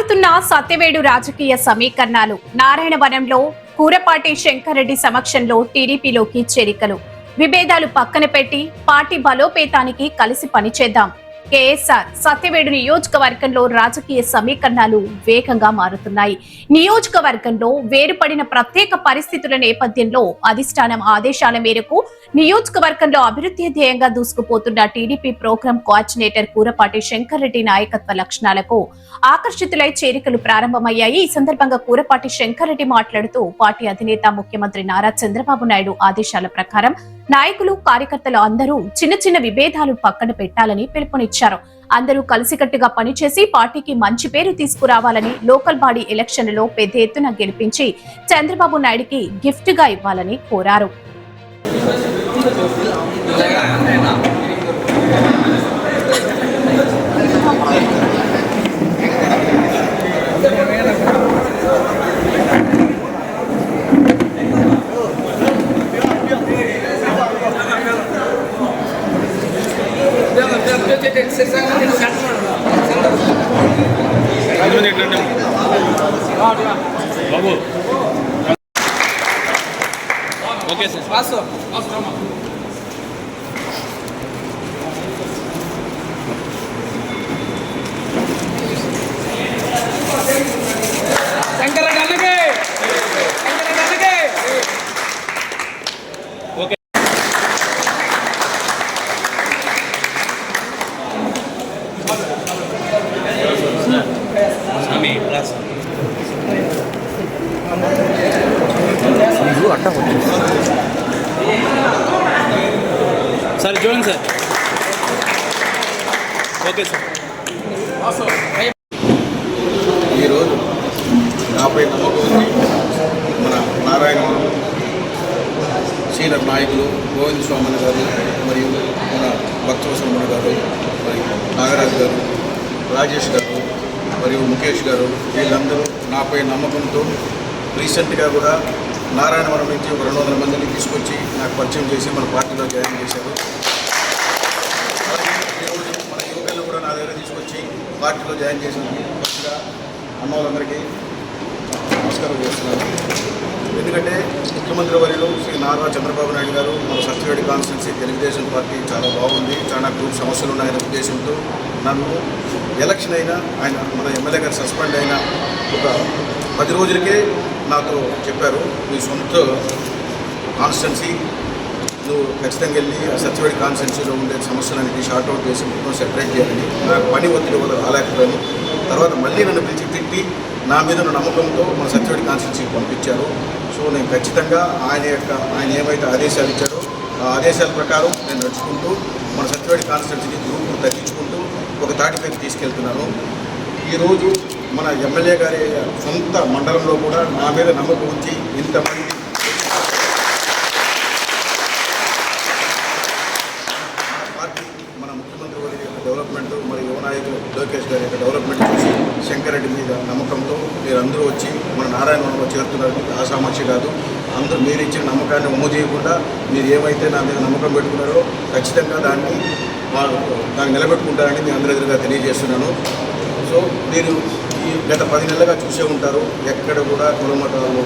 మారుతున్న సత్యవేడు రాజకీయ సమీకరణాలు. నారాయణవనంలో కూరపాటి శంకర్రెడ్డి సమక్షంలో టీడీపీలోకి చేరికలు. విభేదాలు పక్కన పెట్టి పార్టీ బలోపేతానికి కలిసి పనిచేద్దాం. కేఎస్ఆర్ సత్యవేడు నియోజకవర్గంలో రాజకీయ సమీకరణాలు వేగంగా మారుతున్నాయి. నియోజకవర్గంలో వేరుపడిన ప్రత్యేక పరిస్థితుల నేపథ్యంలో అధిష్టానం ఆదేశాల మేరకు నియోజకవర్గంలో అభివృద్ధి ధ్యేయంగా దూసుకుపోతున్న TDP program coordinator Kurapati Shankar Reddy నాయకత్వ లక్షణాలకు ఆకర్షితులై చేరికలు ప్రారంభమయ్యాయి. ఈ సందర్భంగా కూరపాటి శంకర్రెడ్డి మాట్లాడుతూ పార్టీ అధినేత ముఖ్యమంత్రి నారా చంద్రబాబు నాయుడు ఆదేశాల ప్రకారం నాయకులు కార్యకర్తలు అందరూ చిన్న చిన్న విభేదాలు పక్కన పెట్టాలని పిలుపునిచ్చారు. అందరూ కలిసికట్టుగా పనిచేసి పార్టీకి మంచి పేరు తీసుకురావాలని, లోకల్ బాడీ ఎలక్షన్లలో పెద్ద ఎత్తున గెలిపించి చంద్రబాబు నాయుడుకి గిఫ్ట్ గా ఇవ్వాలని కోరారు. బాబు ఓకే సార్ వాసు శంకరగణకే ఓకే స్వామి క్లాస్ సార్ చూడండి సార్ ఓకే సార్. ఈరోజు నాపై నమ్మకం ఉంది. మన నారాయణవరం సీనియర్ నాయకులు గోవింద స్వామి గారు మరియు మన భక్తవసరమణ గారు మరియు నాగరాజు గారు, రాజేష్ గారు మరియు ముఖేష్ గారు వీళ్ళందరూ నాపై నమ్మకంతో రీసెంట్గా కూడా నారాయణవరం నుంచి ఒక 200 మందిని తీసుకొచ్చి నాకు పరిచయం చేసి మన పార్టీలో జాయిన్ చేశారు. అలాగే ఈరోజు మన యువకులను కూడా నా దగ్గర తీసుకొచ్చి పార్టీలో జాయిన్ చేసినందుకు ఫస్ట్గా అన్నవాళ్ళందరికీ నమస్కారం చేస్తున్నాను. ఎందుకంటే ముఖ్యమంత్రి వర్యులు శ్రీ నారా చంద్రబాబు నాయుడు గారు మన సత్యవేడు కాన్స్టిట్యున్సీ తెలుగుదేశం పార్టీ చాలా బాగుంది, చాలా గ్రూప్ సమస్యలు ఉన్నాయనే ఉద్దేశంతో నన్ను ఎలక్షన్ అయినా ఆయన మన ఎమ్మెల్యే గారు సస్పెండ్ అయిన ఒక 10 రోజులకే నాతో చెప్పారు, మీ సొంత కాన్స్టిట్యున్సీ నువ్వు ఖచ్చితంగా వెళ్ళి సత్యవేడి కాన్స్టిట్యున్సీలో ఉండే సమస్యలన్నింటినీ షార్ట్అవుట్ చేసి మొత్తం సెపరేట్ చేయాలని. నాకు పని ఒత్తిడి వల్ల రాలేకపోయాను. తర్వాత మళ్ళీ నన్ను పిలిచి తిట్టి నా మీద నమ్మకంతో మన సత్యవేడి కాన్స్టిట్యున్సీకి పంపించారు. సో నేను ఖచ్చితంగా ఆయన ఏమైతే ఆదేశాలు ఇచ్చారో ఆ ఆదేశాల ప్రకారం నేను నడుచుకుంటూ మన సత్యవేడి కాన్స్టిట్యున్సీని గ్రూప్ను తగ్గించుకుంటూ ఒక తాటిపైకి తీసుకెళ్తున్నాను. ఈరోజు మన ఎమ్మెల్యే గారి సొంత మండలంలో కూడా నా మీద నమ్మకం ఉంచి ఇంతమంది పార్టీ మన ముఖ్యమంత్రి వారి యొక్క డెవలప్మెంట్ మరియు యువ నాయకులు లోకేష్ గారి యొక్క డెవలప్మెంట్ చూసి శంకర్రెడ్డి మీద నమ్మకంతో మీరందరూ వచ్చి మన నారాయణవరంలో చేరుతున్నారు. ఆషామాషి కాదు, అందరూ మీరు ఇచ్చిన నమ్మకాన్ని ఒమ్ము చేయకుండా మీరు ఏమైతే నా మీద నమ్మకం పెట్టుకున్నారో ఖచ్చితంగా దాన్ని నిలబెట్టుకుంటారని మీ అందరి ఎదురుగా తెలియజేస్తున్నాను. సో మీరు ఈ గత 10 నెలలుగా చూసే ఉంటారు, ఎక్కడ కూడా కులమతాలు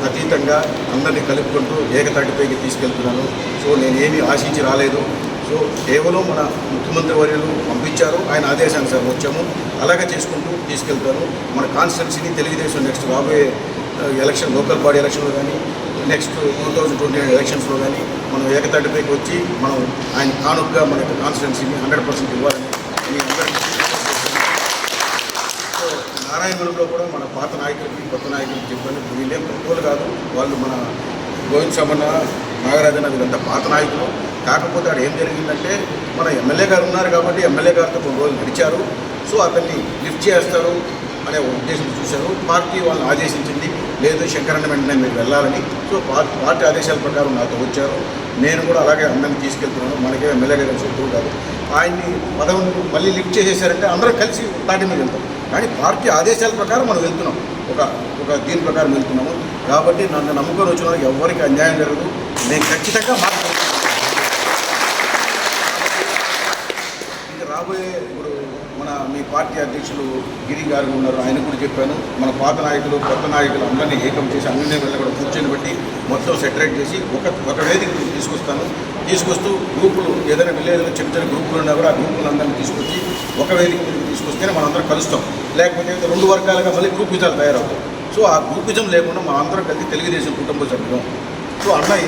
అతీతంగా అందరినీ కలుపుకుంటూ ఏకతాటిపైకి తీసుకెళ్తున్నాను. సో నేనేమీ ఆశించి రాలేదు. సో కేవలం మన ముఖ్యమంత్రి వర్యులు పంపించారు, ఆయన ఆదేశానుసారం వచ్చాము, అలాగే చేసుకుంటూ తీసుకెళ్తాను. మన కాన్స్టిట్యున్సీని తెలుగుదేశం నెక్స్ట్ రాబోయే ఎలక్షన్, లోకల్ బాడీ ఎలక్షన్లో కానీ నెక్స్ట్ 2029 ఎలక్షన్స్లో కానీ మనం ఏకతాటిపైకి వచ్చి మనం ఆయన కానుకగా మన యొక్క కాన్స్టిట్యున్సీని 100% ఇవ్వాలని మీ అందరికీ. నారాయణవరంలో కూడా మన పాత నాయకులకి కొత్త నాయకులకి చెప్పాను, వీళ్ళేం తక్కువలు కాదు, వాళ్ళు మన గోవింద సమన్న, నాగరాజన్న వీళ్ళంతా పాత నాయకులు. కాకపోతే అక్కడ ఏం జరిగిందంటే మన ఎమ్మెల్యే గారు ఉన్నారు కాబట్టి ఎమ్మెల్యే గారితో కొన్ని రోజులు నడిచారు. సో అతన్ని లిఫ్ట్ చేస్తారు అనే ఉద్దేశం చూశారు. పార్టీ వాళ్ళని ఆదేశించింది, లేదు శంకరన్న వెంటనే మీరు వెళ్ళాలని. సో పార్టీ ఆదేశాల ప్రకారం నాతో వచ్చారు. నేను కూడా అలాగే అందరిని తీసుకెళ్తున్నాను. మనకే ఎమ్మెల్యే గారు శత్రువు కాదు. ఆయన్ని పదవిని మళ్ళీ లిఫ్ట్ చేసేసారంటే అందరం కలిసి పార్టీ మీద వెళ్తాం. కానీ పార్టీ ఆదేశాల ప్రకారం మనం వెళ్తున్నాం, ఒక దీని ప్రకారం వెళ్తున్నాము. కాబట్టి నన్ను నమ్ముకొని వచ్చిన వాళ్ళకి ఎవరికి అన్యాయం జరగదు. నేను ఖచ్చితంగా మాట్లాడుతున్నాను. రాబోయే ఇప్పుడు మన మీ పార్టీ అధ్యక్షులు గిరి గారు ఉన్నారు, ఆయన కూడా చెప్పాను. మన పాత నాయకులు కొత్త నాయకులు అందరినీ ఏకం చేసి అన్ని వెళ్ళి కూడా కూర్చొని బట్టి మొత్తం సెటరేట్ చేసి ఒక వేదిక తీసుకొస్తూ గ్రూపులు ఏదైనా విలేజ్లో చిన్న చిన్న గ్రూపులు ఉన్నా కూడా ఆ గ్రూపులందరినీ తీసుకొచ్చి ఒక వేదిక మీదకి తీసుకొస్తేనే మనం అందరం కలుస్తాం. లేకపోతే 2 వర్గాలుగా మళ్ళీ గ్రూప్ విజయాలు తయారవుతాయి. సో ఆ గ్రూప్ విజయం లేకుండా మనం అందరం కలిసి తెలుగుదేశం కుటుంబ సభ్యులం. సో అన్నయ్య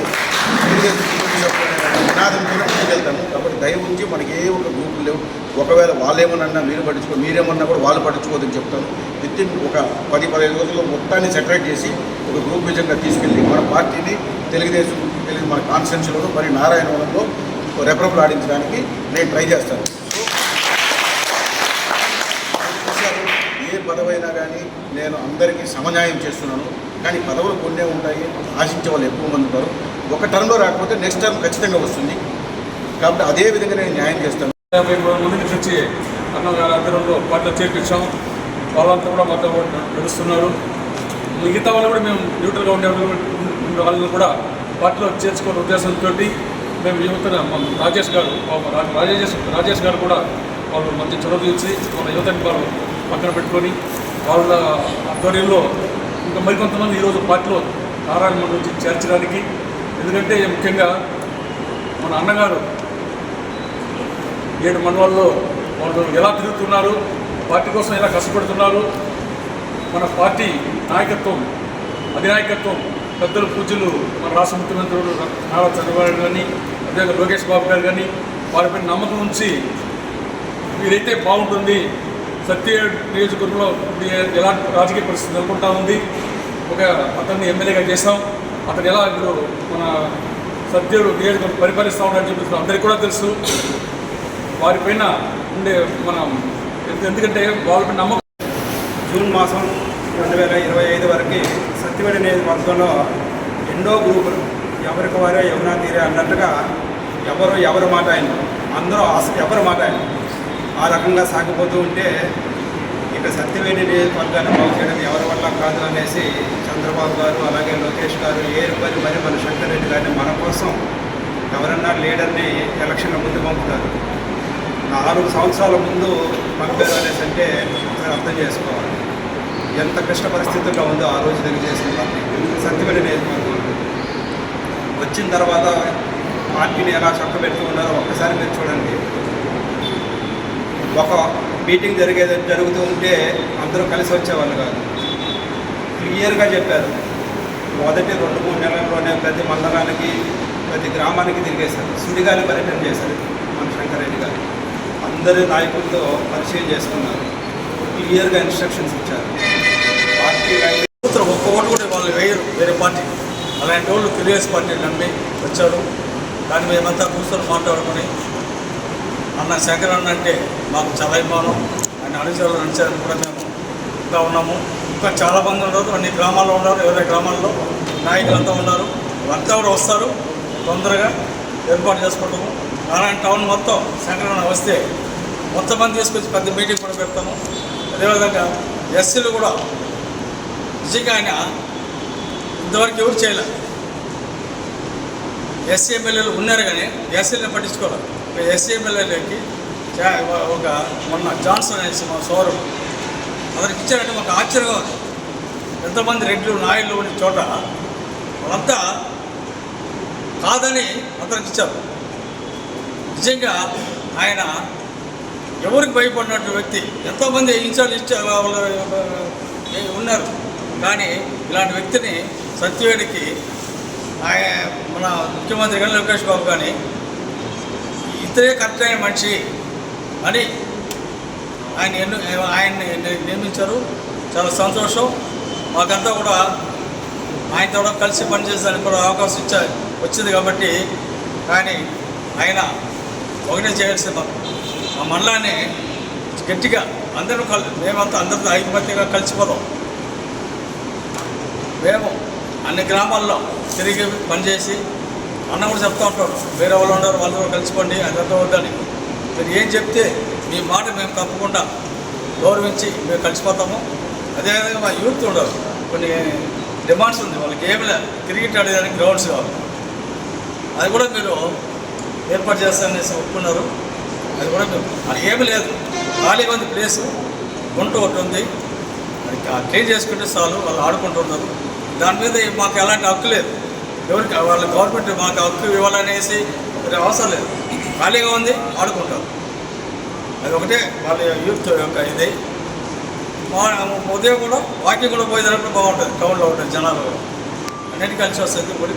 తెలుగుదేశం కుటుంబ సభ్యులు నినాదంతో ముందుకెళ్తాము. కాబట్టి దయ ఉంచి మనకి ఏ ఒక గ్రూపులు లేవు. ఒకవేళ వాళ్ళేమన్నా మీరేమన్నా కూడా వాళ్ళు పట్టించుకోవద్దని చెప్తాను. వితిన్ ఒక 10-15 రోజుల్లో మొత్తాన్ని సెటరేట్ చేసి ఒక గ్రూప్ విజయంగా తీసుకెళ్ళి మన పార్టీని తెలుగుదేశం మన కాన్స్టిట్యూన్సీలో మరి నారాయణవనంలో రెఫరెంలు ఆడించడానికి నేను ట్రై చేస్తాను. సో ఏ పదవైనా కానీ నేను అందరికీ సమన్యాయం చేస్తున్నాను. కానీ పదవులు కొన్నే ఉంటాయి, ఆశించే వాళ్ళు ఎక్కువ మంది ఉంటారు. ఒక టర్మ్లో రాకపోతే నెక్స్ట్ టర్మ్ ఖచ్చితంగా వస్తుంది. కాబట్టి అదే విధంగా నేను న్యాయం చేస్తాను. 53 మందిని తెచ్చి అన్నగారి ఆధ్వర్యంలో పార్టీలో చేర్పించాం. వాళ్ళంతా కూడా మొత్తం నడుస్తున్నారు. మిగతా వాళ్ళు కూడా మేము న్యూట్రల్గా ఉండే వాళ్ళని కూడా పార్టీలో చేర్చుకునే ఉద్దేశంతో మేము యువతను రాజేష్ గారు కూడా వాళ్ళు మంచి చొరవ తీర్చి వాళ్ళ యువతని వాళ్ళు పక్కన పెట్టుకొని వాళ్ళ ఆధ్వర్యంలో ఇంకా మరికొంతమంది ఈరోజు పార్టీలో నారాయణ మండలి నుంచి చేర్చడానికి. ఎందుకంటే ముఖ్యంగా మన అన్నగారు 7 మండలాల్లో వాళ్ళు ఎలా తిరుగుతున్నారు, పార్టీ కోసం ఎలా కష్టపడుతున్నారు, మన పార్టీ నాయకత్వం అధినాయకత్వం పెద్దలు పూజలు మన రాష్ట్ర ముఖ్యమంత్రులు నారా చంద్రబాబు కానీ అదేవిధంగా లోకేష్ బాబు గారు కానీ వారిపై నమ్మకం ఉంచి వీరైతే బాగుంటుంది, సత్య నియోజకవర్గంలో ఎలాంటి రాజకీయ పరిస్థితి నెలకొంటా ఉంది, అతన్ని ఎమ్మెల్యేగా చేశాం, అతను ఎలా ఇప్పుడు మన సత్యుడు నియోజకవర్గం పరిపాలిస్తూ ఉన్నాడని చెప్పి అందరికీ కూడా తెలుసు. వారిపైన ఉండే మనం ఎందుకంటే వాళ్ళపై నమ్మకం. జూన్ మాసం 2025 వరకు సత్యవేడి నియోజకవర్గంలో ఎన్నో గ్రూపులు ఎవరికి వారే యమునా తీరే అన్నట్టుగా ఎవరు మాట ఆయన అందరూ ఎవరి మాట ఆయన ఆ రకంగా సాగిపోతూ ఉంటే ఇక సత్యవేడి నియోజకవర్గాన్ని బాగు చేయడం ఎవరి వల్ల కాదు అనేసి చంద్రబాబు గారు అలాగే లోకేష్ గారు ఏరుపరి మరి మన శంకర్ రెడ్డి గారిని మన కోసం ఎవరన్నా లీడర్ని ఎలక్షన్ల ముందు పంపుతారు. 4 సంవత్సరాల ముందు పంపారు అనేసి అంటే అర్థం చేసుకోవాలి ఎంత కష్ట పరిస్థితుల్లో ఉందో ఆ రోజు తెలుగుదేశం పార్టీ సత్యవేడి నియోజకవర్గం వచ్చిన తర్వాత పార్టీని ఎలా చక్కబెడుతూ ఉన్నారో ఒక్కసారి మీరు చూడండి. ఒక మీటింగ్ జరుగుతూ ఉంటే అందరూ కలిసి వచ్చేవాళ్ళు కాదు. క్లియర్గా చెప్పారు. మొదటి 2-3 నెలల్లోనే ప్రతి మండలానికి ప్రతి గ్రామానికి తిరిగేశారు. సుడిగాలి పర్యటన చేశారు మన శంకర్ రెడ్డి గారు. అందరి నాయకులతో పరిచయం చేసుకున్నారు. క్లియర్గా ఇన్స్ట్రక్షన్స్ ఇచ్చారు. పార్టీ ఒక్క ఓటు కూడా వాళ్ళు వేయరు వేరే పార్టీ. అలాంటి వాళ్ళు తెలుగుదేశం పార్టీ నమ్మి వచ్చారు. కానీ మేమంతా కూర్చొని మాట్లాడుకొని అన్న శంకర్ అన్న అంటే మాకు చాలా అభిమానం. ఆయన అనుచరులు నడిచారని కూడా మేము ఇంకా ఉన్నాము. ఇంకా చాలామంది ఉన్నారు, అన్ని గ్రామాల్లో ఉన్నారు, 20 గ్రామాల్లో నాయకులంతా ఉన్నారు. వాళ్ళంతా కూడా వస్తారు. తొందరగా ఏర్పాటు చేసుకుంటాము. నారాయణ టౌన్ మొత్తం శంకర్ అన్న వస్తే మొత్తం మంది తీసుకొచ్చి పెద్ద మీటింగ్ కూడా పెడతాము. అదేవిధంగా ఎస్సీలు కూడా నిజంగా ఆయన ఇంతవరకు ఎవరు చేయలేదు. ఎస్సీ ఎమ్మెల్యేలు ఉన్నారు కానీ ఎస్సీలను పట్టించుకోవాలి. ఎస్సీ ఎమ్మెల్యేలకి ఒక మొన్న జాన్సన్ అనేసి మా సోదరుడు అతనికి ఇచ్చారంటే మాకు ఆశ్చర్యంగా ఉంది. ఎంతమంది రెడ్లు నాయుళ్ళు ఉన్న చోట వాళ్ళంతా కాదని అతనికి ఇచ్చారు. నిజంగా ఆయన ఎవరికి భయపడినటువంటి వ్యక్తి. ఎంతోమంది ఇన్ఛార్జ్ ఉన్నారు కానీ ఇలాంటి వ్యక్తిని సత్యవేడికి మన ముఖ్యమంత్రి కానీ లోకేష్ బాబు కానీ ఇతరే కరెక్ట్ అయిన మనిషి అని ఆయన్ని నియమించారు. చాలా సంతోషం. మాకంతా కూడా ఆయనతో కూడా కలిసి పనిచేసేదానికి కూడా అవకాశం వచ్చింది కాబట్టి. కానీ ఆయన ఒకటే చేయాల్సిన ఆ మండలాన్ని గట్టిగా అందరూ మేమంతా అందరితో ఐకమత్యంగా కలిసిపోదాం. మేము అన్ని గ్రామాల్లో తిరిగి పనిచేసి అన్న కూడా చెప్తూ ఉంటాడు, వేరే వాళ్ళు ఉన్నారు వాళ్ళు కూడా కలిసిపోండి అందరితో వద్దని. మీరు ఏం చెప్తే మీ మాట మేము తప్పకుండా గౌరవించి మేము కలిసిపోతాము. అదేవిధంగా మా యూత్ ఉండరు, కొన్ని డిమాండ్స్ ఉంది వాళ్ళకి. ఏమి లేదు, క్రికెట్ ఆడేదానికి గ్రౌండ్స్ కావాలి, అది కూడా మీరు ఏర్పాటు చేస్తారనేసి ఒప్పుకున్నారు. అది కూడా మేము అది ఏమీ లేదు. ఖాళీగా ఉంది ప్లేసు, గుంట ఒకటి ఉంది, అది క్లీన్ చేసుకుంటే చాలు, వాళ్ళు ఆడుకుంటున్నారు. దాని మీద మాకు ఎలాంటి హక్కు లేదు. ఎవరికి వాళ్ళ గవర్నమెంట్ మాకు హక్కు ఇవ్వాలనేసి అవసరం లేదు. ఖాళీగా ఉంది, ఆడుకుంటారు. అది ఒకటే వాళ్ళ యూత్ యొక్క ఇది. ఉదయం కూడా వాకింగ్ కూడా పోయేదానికి బాగుంటుంది, టౌన్లో ఉంటుంది, జనాలు అన్నిటి కలిసి వస్తుంది.